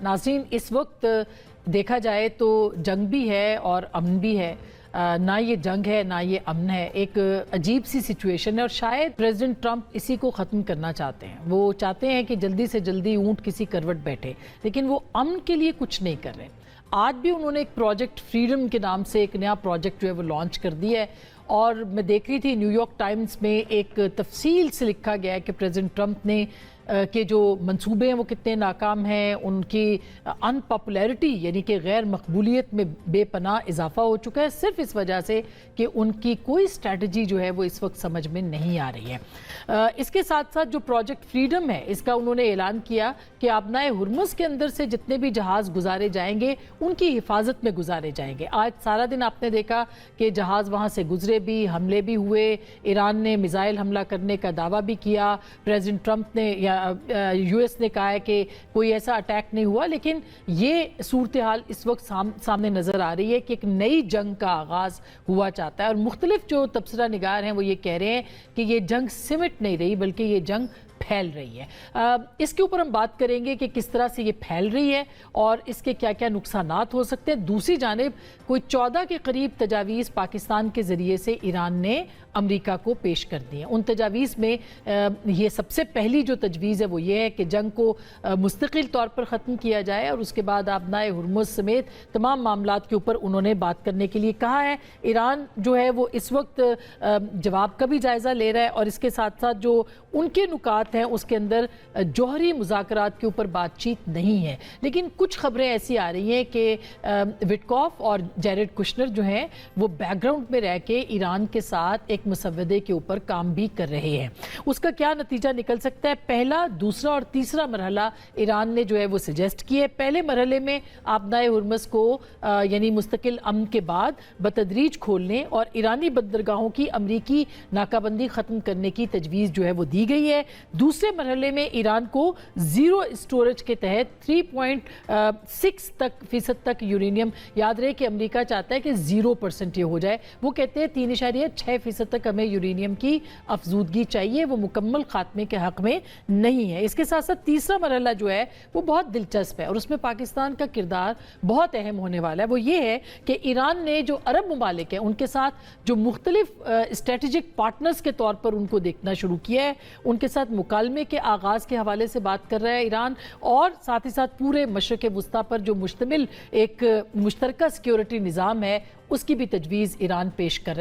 नाज़रीन, इस वक्त देखा जाए तो जंग भी है और अमन भी है। ना ये जंग है ना ये अमन है, एक अजीब सी सिचुएशन है और शायद प्रेसिडेंट ट्रंप इसी को ख़त्म करना चाहते हैं। वो चाहते हैं कि जल्दी से जल्दी ऊंट किसी करवट बैठे, लेकिन वो अमन के लिए कुछ नहीं कर रहे। आज भी उन्होंने एक प्रोजेक्ट फ्रीडम के नाम से एक नया प्रोजेक्ट जो है वो लॉन्च कर दिया है और मैं देख रही थी न्यूयॉर्क टाइम्स में एक तफसील से लिखा गया है कि प्रेसिडेंट ट्रंप ने के जो मंसूबे हैं वो कितने नाकाम हैं, उनकी अनपॉपुलैरिटी यानी कि गैर मकबूलियत में बेपनाह इजाफा हो चुका है सिर्फ इस वजह से कि उनकी कोई स्ट्रैटेजी जो है वो इस वक्त समझ में नहीं आ रही है। इसके साथ साथ जो प्रोजेक्ट फ्रीडम है इसका उन्होंने ऐलान किया कि आबनाए हुर्मुज़ के अंदर से जितने भी जहाज़ गुजारे जाएंगे उनकी हिफाजत में गुजारे जाएंगे। आज सारा दिन आपने देखा कि जहाज़ वहाँ से गुजरे भी, हमले भी हुए, ईरान ने मिसाइल हमला करने का दावा भी किया, प्रेसिडेंट ट्रंप ने या यूएस ने कहा है कि कोई ऐसा अटैक नहीं हुआ, लेकिन ये सूरत हाल इस वक्त सामने नज़र आ रही है कि एक नई जंग का आगाज़ हुआ चाहता है और मुख्तलिफ जो तबसरा निगार हैं वो ये कह रहे हैं कि ये जंग सिमट नहीं रही बल्कि ये जंग फैल रही है। इसके ऊपर हम बात करेंगे कि किस तरह से ये फैल रही है और इसके क्या क्या नुकसानात हो सकते हैं। दूसरी जानिब कोई 14 के करीब तजावीज़ पाकिस्तान के ज़रिए से ईरान ने अमेरिका को पेश कर दी हैं। उन तजावीज़ में ये सबसे पहली जो तजवीज़ है वो ये है कि जंग को मुस्तकिल तौर पर ख़त्म किया जाए और उसके बाद आबनाए हुर्मुज़ समेत तमाम मामलात के ऊपर उन्होंने बात करने के लिए कहा है। ईरान जो है वो इस वक्त जवाब का भी जायज़ा ले रहा है और इसके साथ साथ जो उनके नुकात हैं उसके अंदर जौहरी मुज़ाकरात के ऊपर बातचीत नहीं है। लेकिन कुछ खबरें ऐसी आ रही हैं कि विटकॉफ और जैरेड कुशनर जो हैं वो बैकग्राउंड में रह के ईरान के साथ एक मुसव्वदे के ऊपर काम भी कर रहे हैं। उसका क्या नतीजा निकल सकता है? पहला, दूसरा और तीसरा मरहला ईरान ने जो है वो सजेस्ट किए। पहले मरहले में आबनाए हुर्मुज़ को यानी मुस्तकिल अमन के बाद बतदरीज खोलने और ईरानी बंदरगाहों की अमरीकी नाकाबंदी ख़त्म करने की तजवीज़ जो है वो दी गई है। दूसरे मरहले में ईरान को जीरो स्टोरेज के तहत 3.6% तक यूरेनियम, याद रहे कि अमेरिका चाहता है कि 0% ये हो जाए, वो कहते हैं 3.6% तक हमें यूरेनियम की अफजूदगी चाहिए, वो मुकम्मल खात्मे के हक में नहीं है। इसके साथ साथ तीसरा मरहला जो है वो बहुत दिलचस्प है और उसमें पाकिस्तान का किरदार बहुत अहम होने वाला है। वो ये है कि ईरान ने जो अरब ममालिक हैं उनके साथ जो मुख्तलिफ स्ट्रेटेजिक पार्टनर्स के तौर पर उनको देखना शुरू किया है, उनके साथ मुकालमे के आगाज़ के हवाले से बात कर रहा है ईरान और साथ ही साथ पूरे मशरक़ वुस्ता पर जो मुश्तमिल एक मुश्तरका सिक्योरिटी निज़ाम है उसकी भी तजवीज़ ईरान पेश कर रहा है।